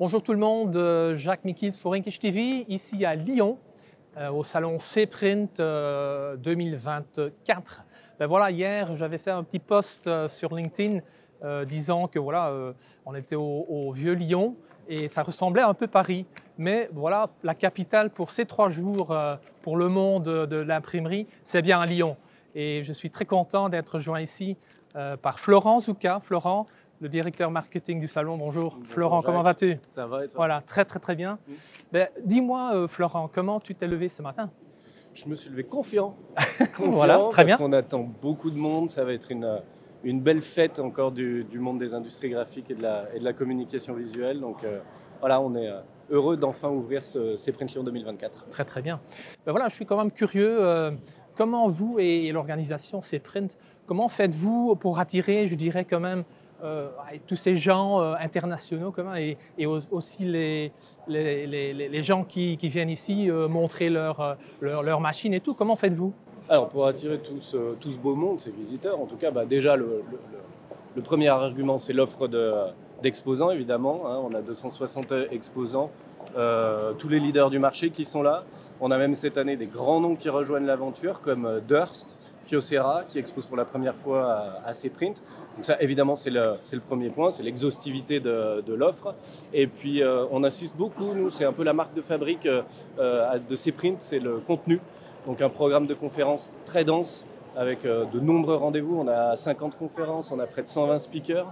Bonjour tout le monde, Jacques Mikis pour Inkish TV, ici à Lyon, au salon C-Print 2024. Ben voilà, hier j'avais fait un petit post sur LinkedIn disant que voilà, on était au Vieux Lyon et ça ressemblait un peu Paris. Mais voilà, la capitale pour ces 3 jours pour le monde de l'imprimerie, c'est bien à Lyon. Et je suis très content d'être joint ici par Florent Zouka. Florent, le directeur marketing du salon. Bonjour. Bonjour Florent, Jacques. comment vas-tu? Ça va et toi? Voilà, très bien. Ben, dis-moi Florent, comment tu t'es levé ce matin? Je me suis levé confiant. Voilà, très bien. Parce qu'on attend beaucoup de monde. Ça va être une belle fête encore du monde des industries graphiques et de la communication visuelle. Donc voilà, on est heureux d'enfin ouvrir ces Print Lyon 2024. Très bien. Ben voilà, je suis quand même curieux. Comment vous et l'organisation C-Print, comment faites-vous pour attirer, je dirais quand même, tous ces gens internationaux et aussi les gens qui viennent ici montrer leur machine et tout. Comment faites-vous? Alors pour attirer tout ce beau monde, ces visiteurs, en tout cas, déjà le premier argument, c'est l'offre d'exposants évidemment. Hein. On a 260 exposants, tous les leaders du marché qui sont là. On a même cette année des grands noms qui rejoignent l'aventure comme Durst, Kyocera qui expose pour la première fois à C-Print. Donc ça, évidemment, c'est le premier point, c'est l'exhaustivité de l'offre. Et puis, on assiste beaucoup, nous, c'est un peu la marque de fabrique de C-Print, c'est le contenu. Donc un programme de conférences très dense avec de nombreux rendez-vous. On a 50 conférences, on a près de 120 speakers.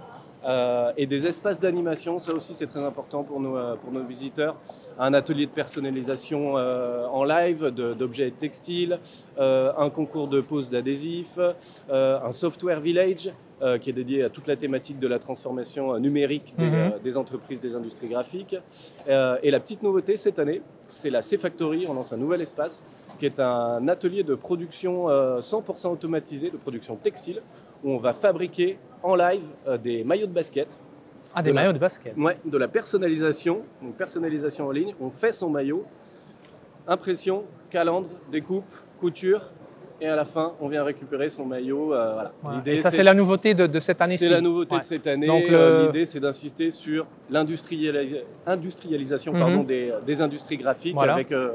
Et des espaces d'animation, ça aussi c'est très important pour nos visiteurs. Un atelier de personnalisation en live d'objets textiles, un concours de pose d'adhésifs, un software village qui est dédié à toute la thématique de la transformation numérique des entreprises, des industries graphiques. Et la petite nouveauté cette année, c'est la C-Factory, on lance un nouvel espace qui est un atelier de production 100% automatisé, de production textile, où on va fabriquer en live des maillots de basket. Ah, des maillots de basket? Ouais, de la personnalisation, donc personnalisation en ligne. On fait son maillot, impression, calandre, découpe, couture, et à la fin, on vient récupérer son maillot. Voilà. Et ça, c'est la nouveauté de cette année-ci. C'est la nouveauté de cette année. Donc, l'idée, c'est d'insister sur l'industrialisation des industries graphiques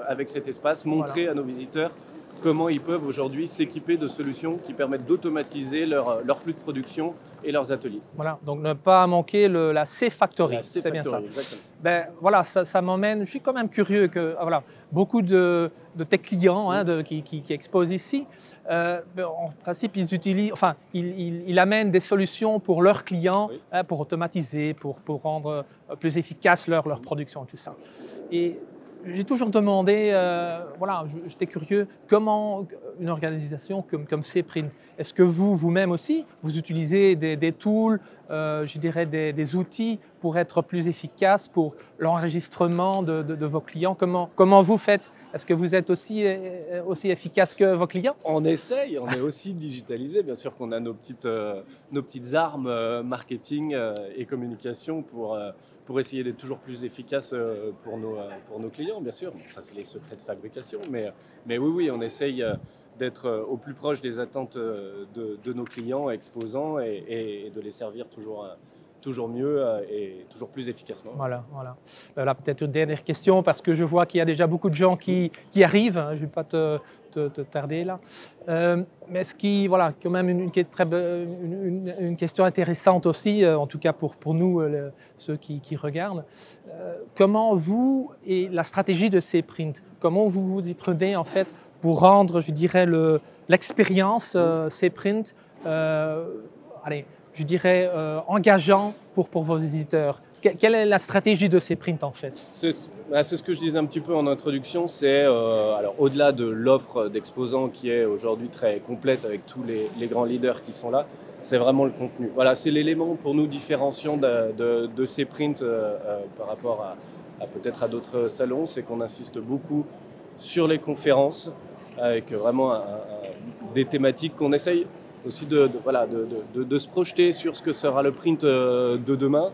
avec cet espace, montrer à nos visiteurs comment ils peuvent aujourd'hui s'équiper de solutions qui permettent d'automatiser leur flux de production et leurs ateliers. Voilà, donc ne pas manquer la C-Factory, c'est bien ça. Exactement. Ben, voilà, ça m'emmène, je suis quand même curieux que voilà, beaucoup de tes clients qui exposent ici, en principe, ils amènent des solutions pour leurs clients, pour automatiser, pour rendre plus efficace leur production, tout ça. Et j'ai toujours demandé, voilà, j'étais curieux, comment une organisation comme C-Print, est-ce que vous-même aussi, vous utilisez des tools, je dirais des outils pour être plus efficace pour l'enregistrement de vos clients? Comment vous faites? Est-ce que vous êtes aussi efficace que vos clients? On essaye, on est aussi digitalisé. Bien sûr qu'on a nos petites armes marketing et communication pour essayer d'être toujours plus efficace pour nos clients, bien sûr. Ça, c'est les secrets de fabrication. Mais oui, on essaye d'être au plus proche des attentes de nos clients exposants et de les servir toujours mieux et toujours plus efficacement. Voilà. Là, peut-être une dernière question, parce que je vois qu'il y a déjà beaucoup de gens qui arrivent. Je ne vais pas te tarder là. Mais est-ce qu'il, voilà, quand même une question intéressante aussi, en tout cas pour nous, ceux qui regardent. Comment vous et la stratégie de C-Print, comment vous vous y prenez en fait pour rendre, je dirais, l'expérience C-Print, je dirais, engageant pour vos visiteurs? Quelle est la stratégie de C-Print en fait? C'est ce que je disais un petit peu en introduction, c'est alors au-delà de l'offre d'exposants qui est aujourd'hui très complète avec tous les grands leaders qui sont là, c'est vraiment le contenu. Voilà, c'est l'élément pour nous différenciant de C-Print par rapport à peut-être à d'autres salons, c'est qu'on insiste beaucoup sur les conférences avec vraiment des thématiques qu'on essaye aussi de se projeter sur ce que sera le print de demain.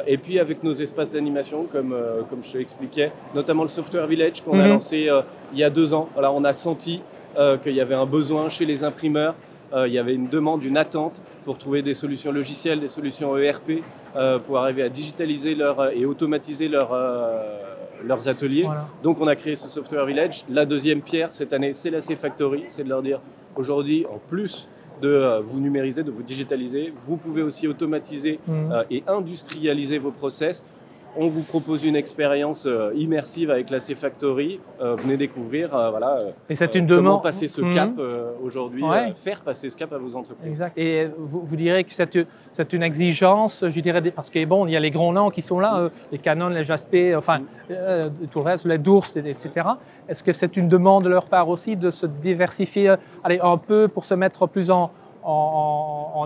Et puis avec nos espaces d'animation, comme je te l'expliquais, notamment le Software Village qu'on a lancé il y a 2 ans. Voilà, on a senti qu'il y avait un besoin chez les imprimeurs il y avait une demande, une attente pour trouver des solutions logicielles, des solutions ERP, pour arriver à digitaliser et automatiser leurs ateliers. Voilà. Donc on a créé ce Software Village. La deuxième pierre cette année, c'est la C-Factory, c'est de leur dire aujourd'hui, en plus de vous numériser, de vous digitaliser, vous pouvez aussi automatiser et industrialiser vos process. On vous propose une expérience immersive avec la C-Factory. Venez découvrir et c'est une comment demande. passer ce cap aujourd'hui, faire passer ce cap à vos entreprises. Exact. Et vous direz que c'est une exigence, je dirais, parce qu'il il y a les grands noms qui sont là, les Canon, les Jaspé, enfin, tout le reste, les Dours, etc. Est-ce que c'est une demande de leur part aussi de se diversifier un peu pour se mettre plus en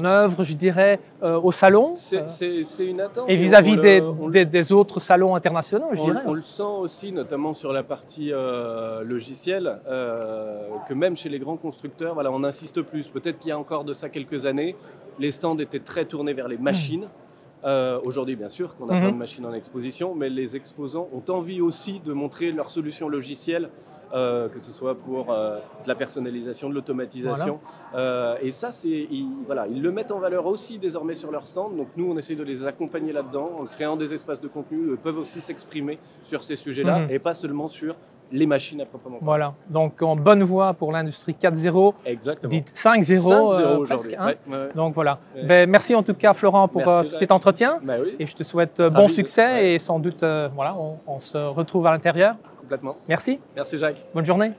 œuvre, je dirais, au salon? C'est une attente. Et vis-à-vis des autres salons internationaux, je dirais. On le sent aussi, notamment sur la partie logicielle, que même chez les grands constructeurs, voilà, on insiste plus. Peut-être qu'il y a encore de ça quelques années, les stands étaient très tournés vers les machines. Aujourd'hui, bien sûr, qu'on a plein de machines en exposition, mais les exposants ont envie aussi de montrer leurs solutions logicielles, que ce soit pour de la personnalisation, de l'automatisation. Voilà. Et ça, ils le mettent en valeur aussi désormais sur leur stand. Donc nous, on essaie de les accompagner là-dedans en créant des espaces de contenu. Ils peuvent aussi s'exprimer sur ces sujets-là et pas seulement sur les machines à proprement parler. Voilà, donc en bonne voie pour l'industrie 4.0, dites 5.0 aujourd'hui. Hein. Donc voilà. Ben, merci en tout cas Florent pour cet entretien et je te souhaite bon succès et sans doute on se retrouve à l'intérieur. Complètement. Merci. Merci Jacques. Bonne journée.